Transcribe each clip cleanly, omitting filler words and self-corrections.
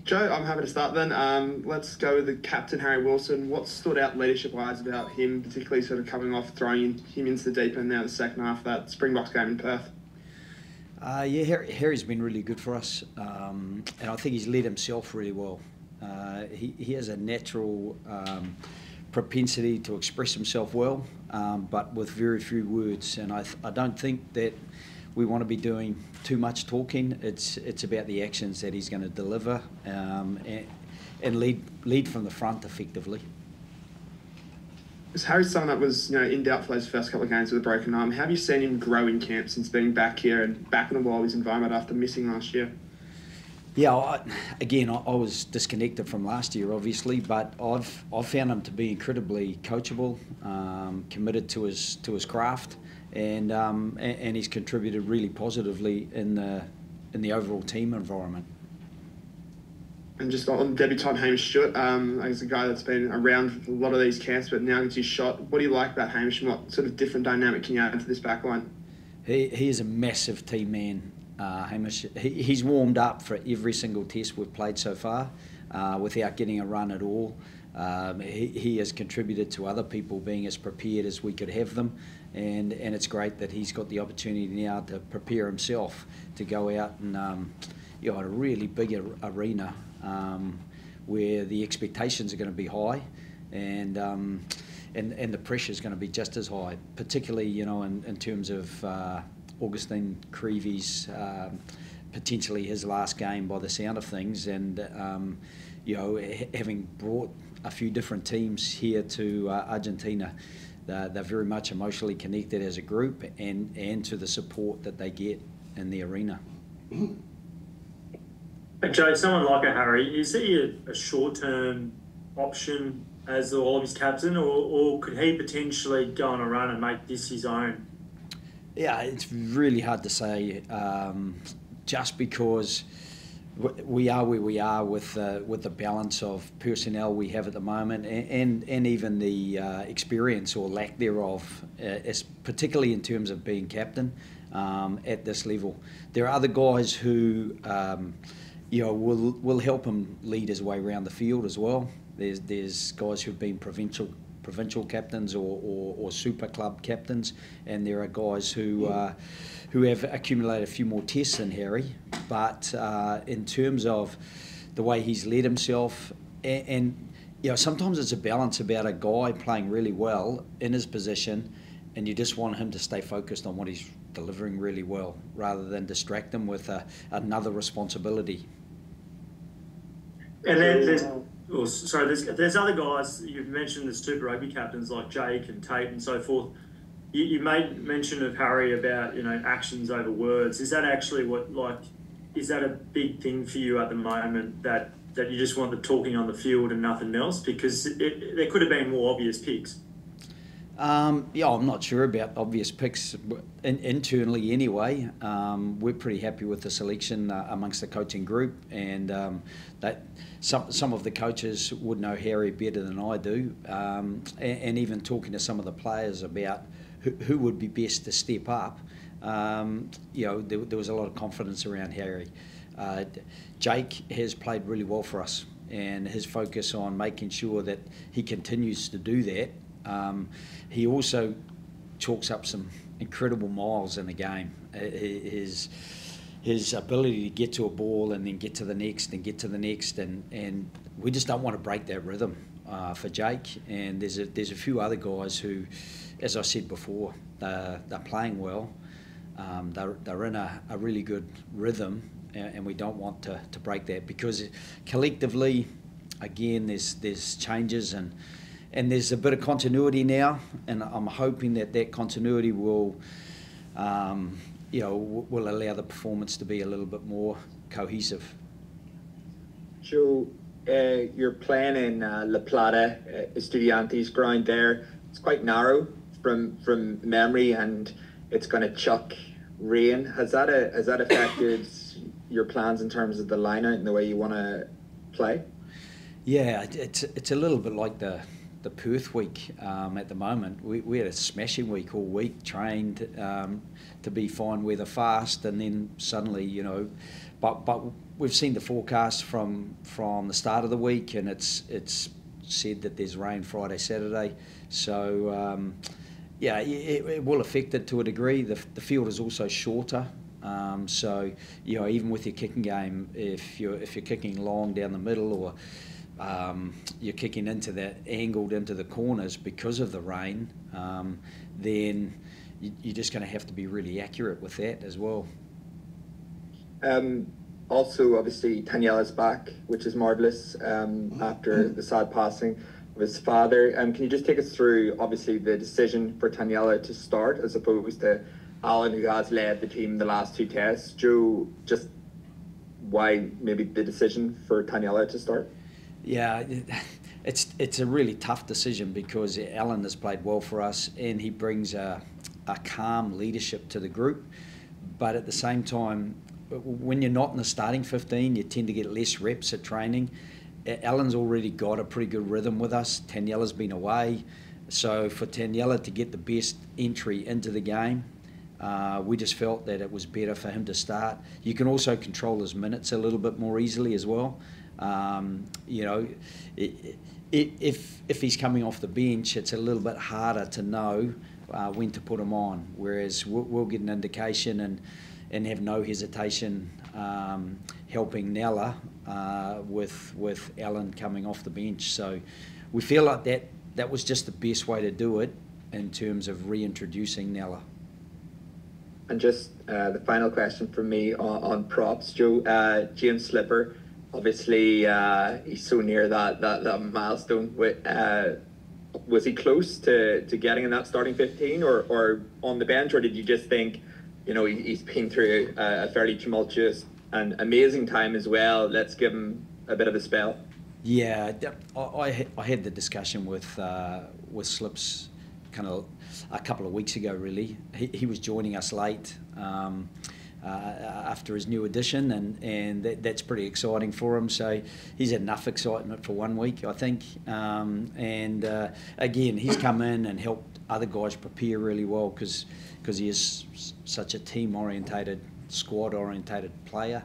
Joe, I'm happy to start then. Let's go with the captain, Harry Wilson. What stood out leadership-wise about him, particularly sort of coming off, throwing him into the deep end now in the second half of that Springboks game in Perth? Yeah, Harry's been really good for us, and I think he's led himself really well. He has a natural propensity to express himself well, but with very few words, and I don't think that we want to be doing too much talking. It's about the actions that he's going to deliver, and lead from the front effectively. Harry's someone that was, in doubt for those first couple of games with a broken arm. How have you seen him grow in camp since being back here and back in the Wallabies environment after missing last year? Yeah, I was disconnected from last year, obviously, but I've found him to be incredibly coachable, committed to his craft, and he's contributed really positively in the overall team environment. And just on debutant Hamish Stewart, as a guy that's been around a lot of these camps, but now gets his shot. What do you like about Hamish, and what sort of different dynamic can you add to this back line? He is a massive team man, Hamish. He's warmed up for every single test we've played so far without getting a run at all. He has contributed to other people being as prepared as we could have them, and it's great that he's got the opportunity now to prepare himself to go out and at a really big arena where the expectations are going to be high, and the pressure is going to be just as high, particularly in terms of Augustine Creevy's potentially his last game by the sound of things, and having brought a few different teams here to Argentina, they're very much emotionally connected as a group, and to the support that they get in the arena. Joe, someone like a Harry, is he a short-term option as the Wallabies captain, or could he potentially go on a run and make this his own? Yeah, it's really hard to say, just because we are where we are with the balance of personnel we have at the moment, and even the experience or lack thereof, particularly in terms of being captain at this level. There are other guys who will help him lead his way around the field as well. There's guys who've been provincial captains or super club captains, and there are guys who have accumulated a few more tests than Harry. But in terms of the way he's led himself, and sometimes it's a balance about a guy playing really well in his position, and you just want him to stay focused on what he's delivering really well, rather than distract him with another responsibility. And then there's other guys. You've mentioned the Super Rugby captains like Jake and Tate and so forth. You made mention of Harry about actions over words. Is that actually is that a big thing for you at the moment, that you just want the talking on the field and nothing else? Because there could have been more obvious picks. I'm not sure about obvious picks internally anyway. We're pretty happy with the selection amongst the coaching group, and that some of the coaches would know Harry better than I do, and even talking to some of the players about who would be best to step up, there was a lot of confidence around Harry. Jake has played really well for us, and his focus on making sure that he continues to do that. He also chalks up some incredible miles in the game. His ability to get to a ball and then get to the next and get to the next, and we just don't want to break that rhythm for Jake. And there's a few other guys who, as I said before, they're playing well. They're in a really good rhythm, and we don't want to break that, because collectively, again, there's changes and there's a bit of continuity now, and I'm hoping that continuity will allow the performance to be a little bit more cohesive. Joe, you're playing in La Plata, Estudiantes ground there. It's quite narrow from memory, and it's going to chuck rain. Has that affected your plans in terms of the line out and the way you want to play? Yeah, it's a little bit like the Perth week at the moment. We had a smashing week all week, trained to be fine weather fast, and then suddenly, but we've seen the forecast from the start of the week, and it's said that there's rain Friday, Saturday. So yeah, it will affect it to a degree. The field is also shorter. So even with your kicking game, if you're kicking long down the middle, or you're kicking into that angled into the corners because of the rain, then you're just going to have to be really accurate with that as well. Also, obviously, Taniela's back, which is marvellous after the sad passing of his father. Can you just take us through, obviously, the decision for Taniela to start as opposed to Alan, who has led the team the last 2 tests? Joe, just why maybe the decision for Taniela to start? Yeah, it's a really tough decision because Alan has played well for us, and he brings a calm leadership to the group. But at the same time, when you're not in the starting 15, you tend to get less reps at training. Alan's already got a pretty good rhythm with us. Taniela's been away. So for Taniela to get the best entry into the game, we just felt that it was better for him to start. You can also control his minutes a little bit more easily as well. If he's coming off the bench, it's a little bit harder to know when to put him on, whereas we'll get an indication and have no hesitation helping Nella with Alan coming off the bench. So we feel like that was just the best way to do it in terms of reintroducing Nella. And just the final question from me on props, Joe. James Slipper, obviously he's so near that milestone. Was he close to getting in that starting 15 or on the bench, or did you just think, he's been through a fairly tumultuous and amazing time as well, let's give him a bit of a spell? Yeah, I had the discussion with Slips kind of a couple of weeks ago, really. He was joining us late after his new addition, and that's pretty exciting for him. So he's had enough excitement for 1 week, I think. Again, he's come in and helped other guys prepare really well because he is such a team-orientated, squad-orientated player.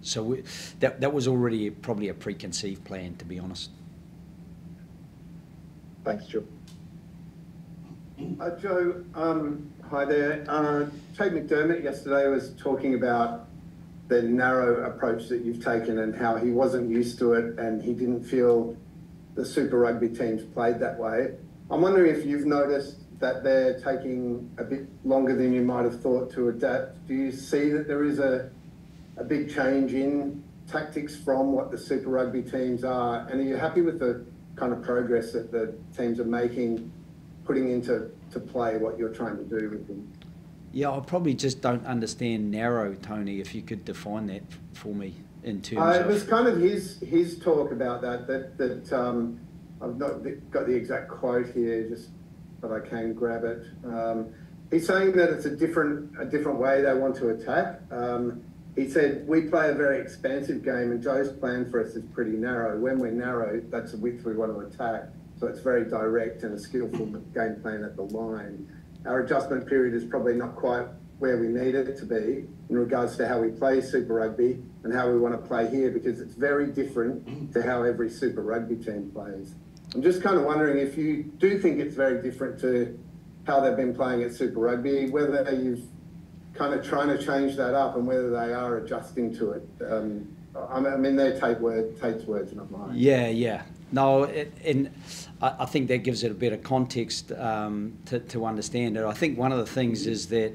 So that was already probably a preconceived plan, to be honest. Thanks, Joe. Joe, hi there. Tate McDermott yesterday was talking about the narrow approach that you've taken and how he wasn't used to it and he didn't feel the Super Rugby teams played that way. I'm wondering if you've noticed that they're taking a bit longer than you might have thought to adapt. Do you see that there is a big change in tactics from what the Super Rugby teams are? And are you happy with the kind of progress that the teams are making, putting into play what you're trying to do with them? Yeah, I probably just don't understand narrow, Tony, if you could define that for me in terms of... It was kind of his talk about that I've not got the exact quote here, but I can grab it. He's saying that it's a different way they want to attack. He said, we play a very expansive game and Joe's plan for us is pretty narrow. When we're narrow, that's the width we want to attack. So it's very direct and a skillful game plan at the line. Our adjustment period is probably not quite where we need it to be in regards to how we play Super Rugby and how we want to play here, because it's very different to how every Super Rugby team plays. I'm just kind of wondering if you do think it's very different to how they've been playing at Super Rugby, whether you've kind of trying to change that up and whether they are adjusting to it. I mean, they're Tate's words, not mine. Yeah. No, and I think that gives it a better context to understand it. I think one of the things is that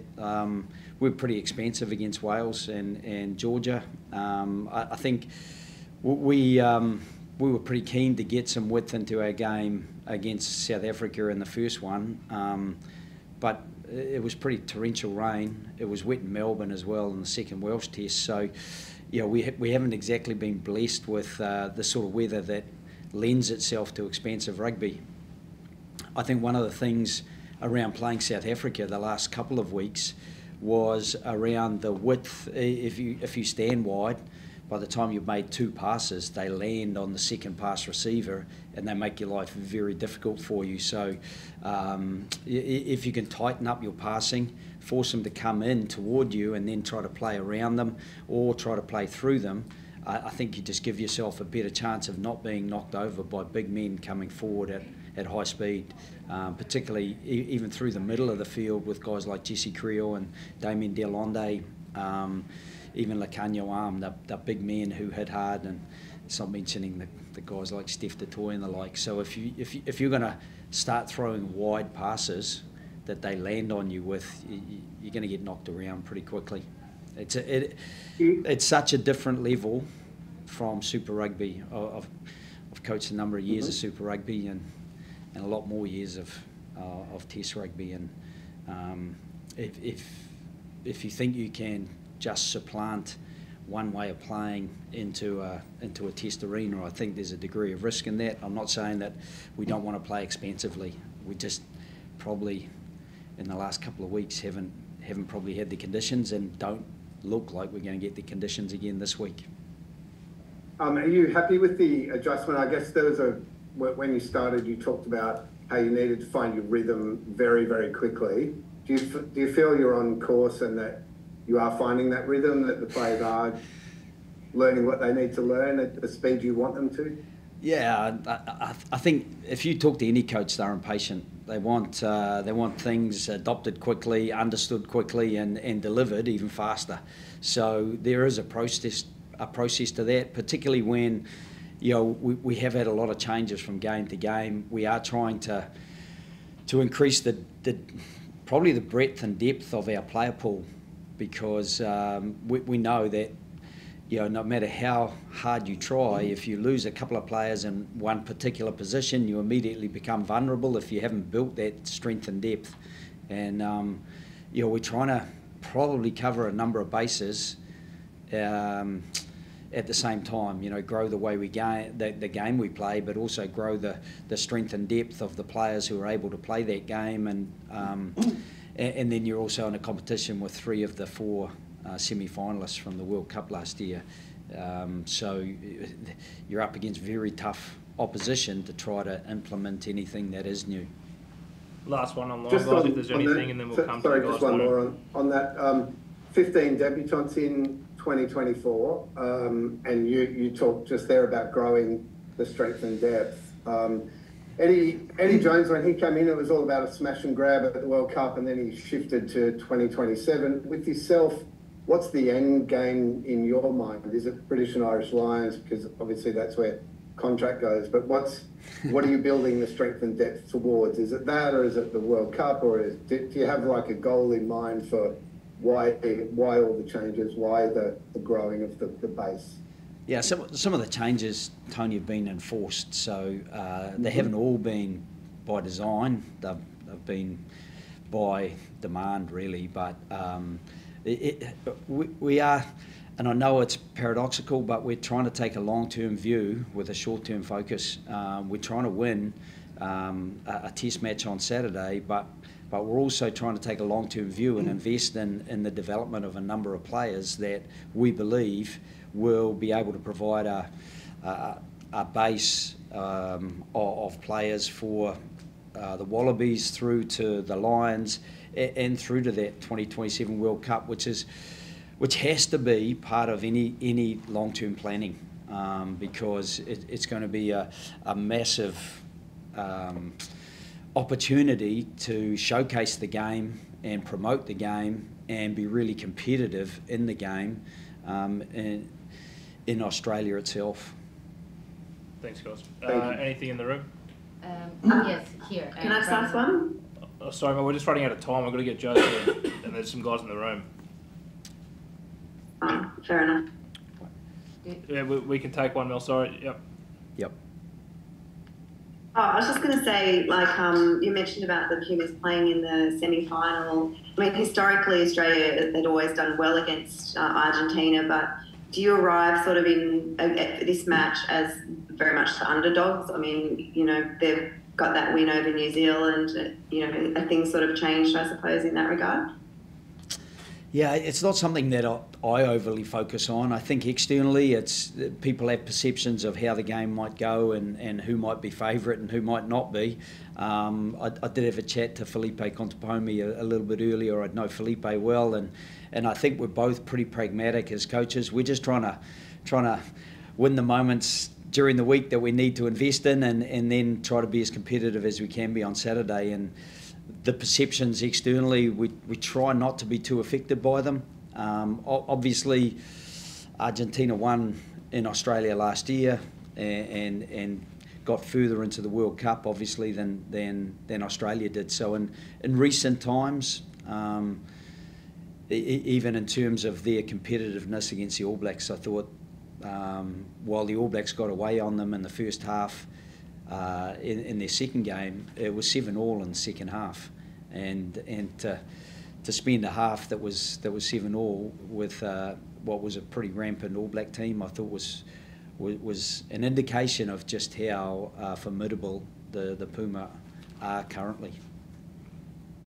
we're pretty expansive against Wales and Georgia. I think we were pretty keen to get some width into our game against South Africa in the first one, but it was pretty torrential rain. It was wet in Melbourne as well in the second Welsh test. So, we haven't exactly been blessed with the sort of weather that lends itself to expansive rugby. I think one of the things around playing South Africa the last couple of weeks was around the width. If you stand wide, by the time you've made 2 passes, they land on the second pass receiver and they make your life very difficult for you. So if you can tighten up your passing, force them to come in toward you and then try to play around them or try to play through them, I think you just give yourself a better chance of not being knocked over by big men coming forward at high speed, particularly even through the middle of the field with guys like Jesse Creel and Damien Delonde, even Lacanio Arm, the big men who hit hard, and it's not mentioning the guys like Steph DeToy and the like. So if you're going to start throwing wide passes that they land on you with, you're going to get knocked around pretty quickly. It's such a different level from Super Rugby. I've coached a number of years of Super Rugby and a lot more years of Test Rugby. And if you think you can just supplant one way of playing into a Test arena, I think there's a degree of risk in that. I'm not saying that we don't want to play expansively. We just probably in the last couple of weeks haven't probably had the conditions and don't look like we're going to get the conditions again this week. Are you happy with the adjustment? I guess there was when you started, you talked about how you needed to find your rhythm very, very quickly. Do you feel you're on course and that you are finding that rhythm, that the players are learning what they need to learn at the speed you want them to? Yeah, I think if you talk to any coach, they're impatient. They want things adopted quickly, understood quickly, and delivered even faster. So there is a process to that, particularly when we have had a lot of changes from game to game. We are trying to increase probably the breadth and depth of our player pool, because we know that no matter how hard you try, if you lose a couple of players in one particular position, you immediately become vulnerable if you haven't built that strength and depth. And we're trying to probably cover a number of bases at the same time. Grow the way we the game we play, but also grow the strength and depth of the players who are able to play that game. And then you're also in a competition with 3 of the 4 semi-finalists from the World Cup last year. So you're up against very tough opposition to try to implement anything that is new. Last one online, guys, if there's anything, and then we'll come to the guys. Just one more on that. 15 debutants in 2024, and you talked just there about growing the strength and depth. Eddie Jones, when he came in, it was all about a smash and grab at the World Cup, and then he shifted to 2027. With yourself, what's the end game in your mind? Is it British and Irish Lions? Because obviously that's where contract goes. But what are you building the strength and depth towards? Is it that, or is it the World Cup, or do you have like a goal in mind for why all the changes, why the growing of the base? Yeah, some of the changes, Tony, have been enforced. So they haven't all been by design. They've been by demand, really. But we are, and I know it's paradoxical, but we're trying to take a long-term view with a short-term focus. We're trying to win a test match on Saturday, but we're also trying to take a long-term view and invest in the development of a number of players that we believe will be able to provide a base of players for the Wallabies through to the Lions and through to that 2027 World Cup, which has to be part of any long-term planning, because it's going to be a massive opportunity to showcase the game and promote the game and be really competitive in the game in Australia itself. Thanks, guys. Anything in the room? Yes, here. Can I start one? Oh, sorry, mate, we're just running out of time. I've got to get Joe there, and there's some guys in the room. Fair enough. Yeah, we can take one, Mel. Sorry. Yep. Oh, I was just going to say, you mentioned about the Pumas playing in the semi-final. I mean, historically, Australia had always done well against Argentina, but do you arrive sort of in this match as very much the underdogs? I mean, they've got that win over New Zealand. Are things sort of changed, I suppose, in that regard? Yeah, it's not something that I overly focus on. I think externally, it's people have perceptions of how the game might go and who might be favourite and who might not be. I did have a chat to Felipe Contepomi a little bit earlier. I know Felipe well, and I think we're both pretty pragmatic as coaches. We're just trying to win the moments during the week that we need to invest in, and then try to be as competitive as we can be on Saturday. And the perceptions externally, we try not to be too affected by them. Obviously, Argentina won in Australia last year and got further into the World Cup, obviously, than Australia did. So in recent times, even in terms of their competitiveness against the All Blacks, I thought while the All Blacks got away on them in the first half, in their second game, it was 7-7 in the second half, and to spend a half that was 7-7 with what was a pretty rampant All Black team, I thought was an indication of just how formidable the Puma are currently.